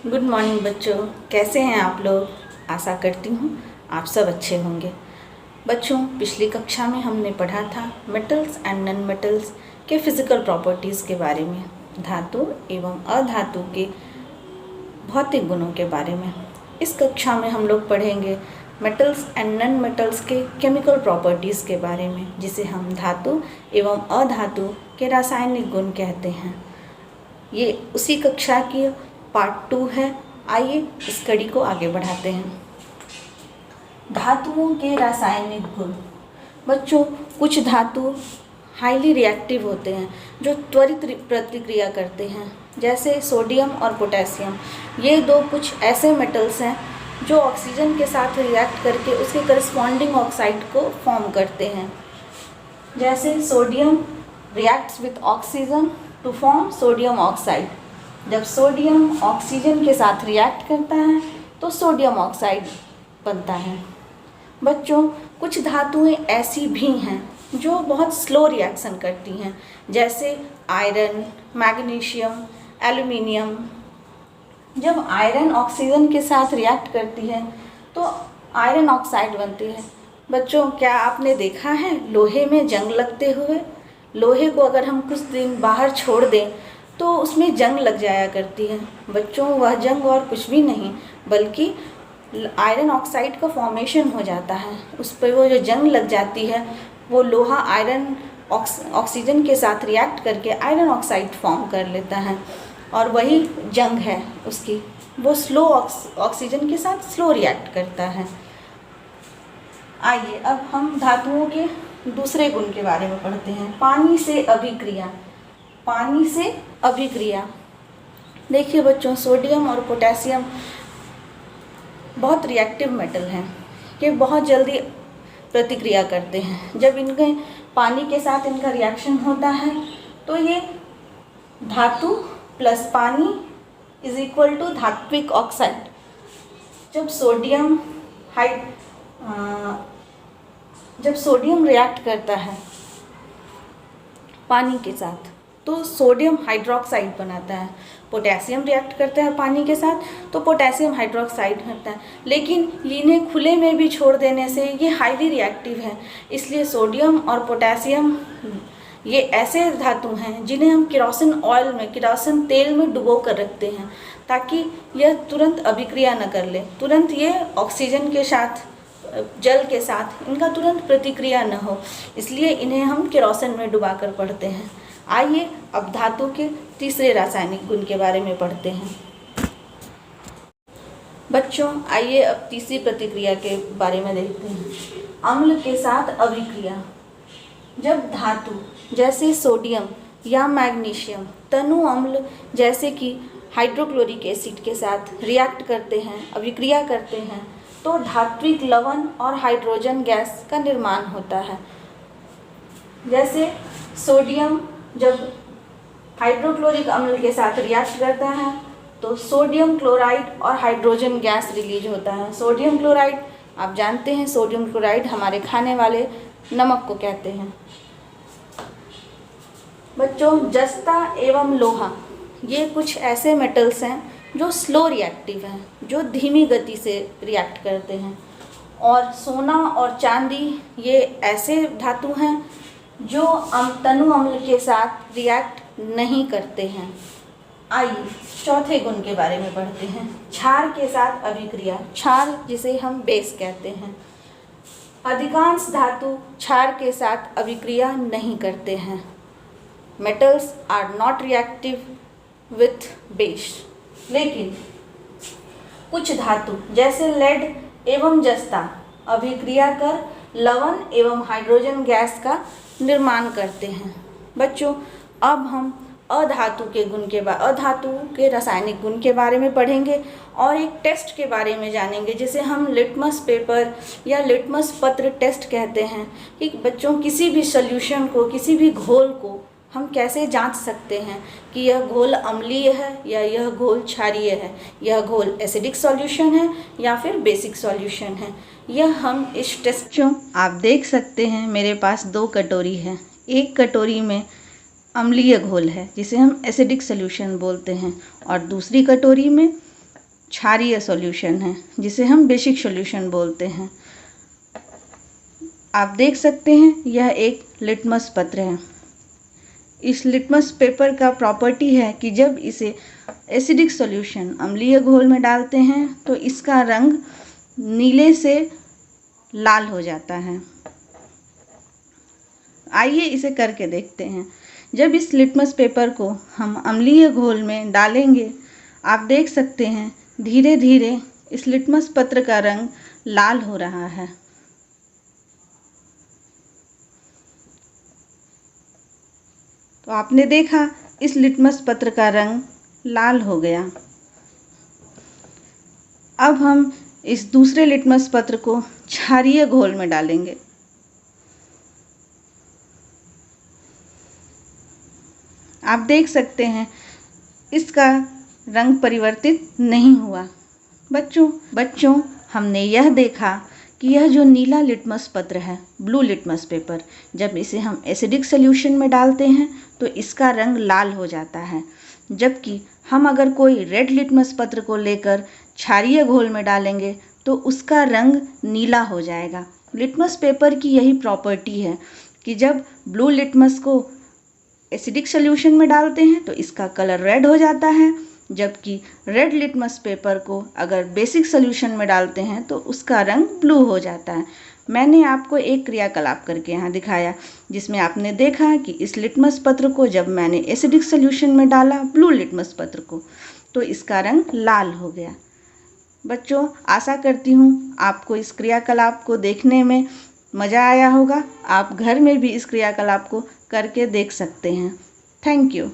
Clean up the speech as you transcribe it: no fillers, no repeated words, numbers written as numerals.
Good morning बच्चों, कैसे हैं आप लोग। आशा करती हूँ आप सब अच्छे होंगे। बच्चों, पिछली कक्षा में हमने पढ़ा था मेटल्स एंड नॉन मेटल्स के फिज़िकल प्रॉपर्टीज़ के बारे में, धातु एवं अधातु के भौतिक गुणों के बारे में। इस कक्षा में हम लोग पढ़ेंगे मेटल्स एंड नॉन मेटल्स के केमिकल प्रॉपर्टीज़ के बारे में, जिसे हम धातु एवं अधातु के रासायनिक गुण कहते हैं। ये उसी कक्षा की पार्ट 2 है। आइए इस कड़ी को आगे बढ़ाते हैं। धातुओं के रासायनिक गुण। बच्चों, कुछ धातु हाईली रिएक्टिव होते हैं जो त्वरित प्रतिक्रिया करते हैं, जैसे सोडियम और पोटेशियम। ये दो कुछ ऐसे मेटल्स हैं जो ऑक्सीजन के साथ रिएक्ट करके उसके करस्पॉन्डिंग ऑक्साइड को फॉर्म करते हैं। जैसे sodium reacts with oxygen to form sodium oxide. जब सोडियम ऑक्सीजन के साथ रिएक्ट करता है तो सोडियम ऑक्साइड बनता है। बच्चों, कुछ धातुएं ऐसी भी हैं जो बहुत स्लो रिएक्शन करती हैं, जैसे आयरन, मैग्नीशियम, एल्युमिनियम। जब आयरन ऑक्सीजन के साथ रिएक्ट करती है तो आयरन ऑक्साइड बनती है। बच्चों, क्या आपने देखा है लोहे में जंग लगते हुए? लोहे को अगर हम कुछ दिन बाहर छोड़ दें तो उसमें जंग लग जाया करती है। बच्चों, वह जंग और कुछ भी नहीं बल्कि आयरन ऑक्साइड का फॉर्मेशन हो जाता है। उस पर वो जो जंग लग जाती है वो लोहा आयरन ऑक्सीजन के साथ रिएक्ट करके आयरन ऑक्साइड फॉर्म कर लेता है, और वही जंग है उसकी। वो स्लो ऑक्सीजन के साथ स्लो रिएक्ट करता है। आइए अब हम धातुओं के दूसरे गुण के बारे में पढ़ते हैं, पानी से अभिक्रिया। पानी से अभिक्रिया। देखिए बच्चों, सोडियम और पोटेशियम बहुत रिएक्टिव मेटल हैं। ये बहुत जल्दी प्रतिक्रिया करते हैं। जब इनके पानी के साथ इनका रिएक्शन होता है तो ये धातु प्लस पानी इज इक्वल टू धात्विक ऑक्साइड। जब सोडियम रिएक्ट करता है पानी के साथ तो सोडियम हाइड्रोक्साइड बनाता है। पोटेशियम रिएक्ट करता है पानी के साथ तो पोटेशियम हाइड्रोक्साइड बनता है। लेकिन इन्हें खुले में भी छोड़ देने से ये हाईली रिएक्टिव है। इसलिए सोडियम और पोटेशियम ये ऐसे धातु हैं जिन्हें हम केरोसिन तेल में डुबो कर रखते हैं, ताकि यह तुरंत अभिक्रिया न कर ले। तुरंत ये ऑक्सीजन के साथ, जल के साथ इनका तुरंत प्रतिक्रिया न हो, इसलिए इन्हें हम केरोसिन में डुबा कर पढ़ते हैं। आइए अब धातु के तीसरे रासायनिक गुण के बारे में पढ़ते हैं। बच्चों, आइए अब तीसरी प्रतिक्रिया के बारे में देखते हैं, अम्ल के साथ अभिक्रिया। जब धातु जैसे सोडियम या मैग्नीशियम तनु अम्ल जैसे कि हाइड्रोक्लोरिक एसिड के साथ रिएक्ट करते हैं, अभिक्रिया करते हैं, तो धात्विक लवण और हाइड्रोजन गैस का निर्माण होता है। जैसे सोडियम जब हाइड्रोक्लोरिक अम्ल के साथ रिएक्ट करता है तो सोडियम क्लोराइड और हाइड्रोजन गैस रिलीज होता है। सोडियम क्लोराइड आप जानते हैं, सोडियम क्लोराइड हमारे खाने वाले नमक को कहते हैं। बच्चों, जस्ता एवं लोहा ये कुछ ऐसे मेटल्स हैं जो स्लो रिएक्टिव हैं, जो धीमी गति से रिएक्ट करते हैं। और सोना और चांदी ये ऐसे धातु हैं जो तनु अम्ल के साथ रिएक्ट नहीं करते हैं। आइए चौथे गुण के बारे में पढ़ते हैं, क्षार के साथ अभिक्रिया। क्षार जिसे हम बेस कहते हैं। अधिकांश धातु क्षार के साथ अभिक्रिया नहीं करते हैं। Metals are not reactive with base. लेकिन कुछ धातु जैसे लेड एवं जस्ता अभिक्रिया कर लवण एवं हाइड्रोजन गैस का निर्माण करते हैं। बच्चों, अब हम अधातु के रासायनिक गुण के बारे में पढ़ेंगे और एक टेस्ट के बारे में जानेंगे, जिसे हम लिटमस पेपर या लिटमस पत्र टेस्ट कहते हैं। कि बच्चों, किसी भी सॉल्यूशन को, किसी भी घोल को हम कैसे जांच सकते हैं कि यह घोल अम्लीय है या यह घोल क्षारीय है, यह घोल एसिडिक सॉल्यूशन है या फिर बेसिक सॉल्यूशन है। यह हम इस टेस्ट आप देख सकते हैं, मेरे पास 2 कटोरी है। एक कटोरी में अम्लीय घोल है जिसे हम एसिडिक सॉल्यूशन बोलते हैं, और दूसरी कटोरी में क्षारीय सॉल्यूशन है जिसे हम बेसिक सॉल्यूशन बोलते हैं। आप देख सकते हैं यह एक लिटमस पत्र है। इस लिटमस पेपर का प्रॉपर्टी है कि जब इसे एसिडिक सॉल्यूशन अम्लीय घोल में डालते हैं तो इसका रंग नीले से लाल हो जाता है। आइए इसे करके देखते हैं। जब इस लिटमस पेपर को हम अम्लीय घोल में डालेंगे, आप देख सकते हैं धीरे धीरे इस लिटमस पत्र का रंग लाल हो रहा है। तो आपने देखा इस लिटमस पत्र का रंग लाल हो गया। अब हम इस दूसरे लिटमस पत्र को क्षारीय घोल में डालेंगे। आप देख सकते हैं इसका रंग परिवर्तित नहीं हुआ। बच्चों हमने यह देखा कि यह जो नीला लिटमस पत्र है, ब्लू लिटमस पेपर, जब इसे हम एसिडिक सॉल्यूशन में डालते हैं तो इसका रंग लाल हो जाता है, जबकि हम अगर कोई रेड लिटमस पत्र को लेकर क्षारीय घोल में डालेंगे तो उसका रंग नीला हो जाएगा। लिटमस पेपर की यही प्रॉपर्टी है कि जब ब्लू लिटमस को एसिडिक सॉल्यूशन में डालते हैं तो इसका कलर रेड हो जाता है, जबकि रेड लिटमस पेपर को अगर बेसिक सॉल्यूशन में डालते हैं तो उसका रंग ब्लू हो जाता है। मैंने आपको एक क्रियाकलाप करके यहाँ दिखाया जिसमें आपने देखा कि इस लिटमस पत्र को जब मैंने एसिडिक सॉल्यूशन में डाला, ब्लू लिटमस पत्र को, तो इसका रंग लाल हो गया। बच्चों, आशा करती हूँ आपको इस क्रियाकलाप को देखने में मज़ा आया होगा। आप घर में भी इस क्रियाकलाप को करके देख सकते हैं। Thank you.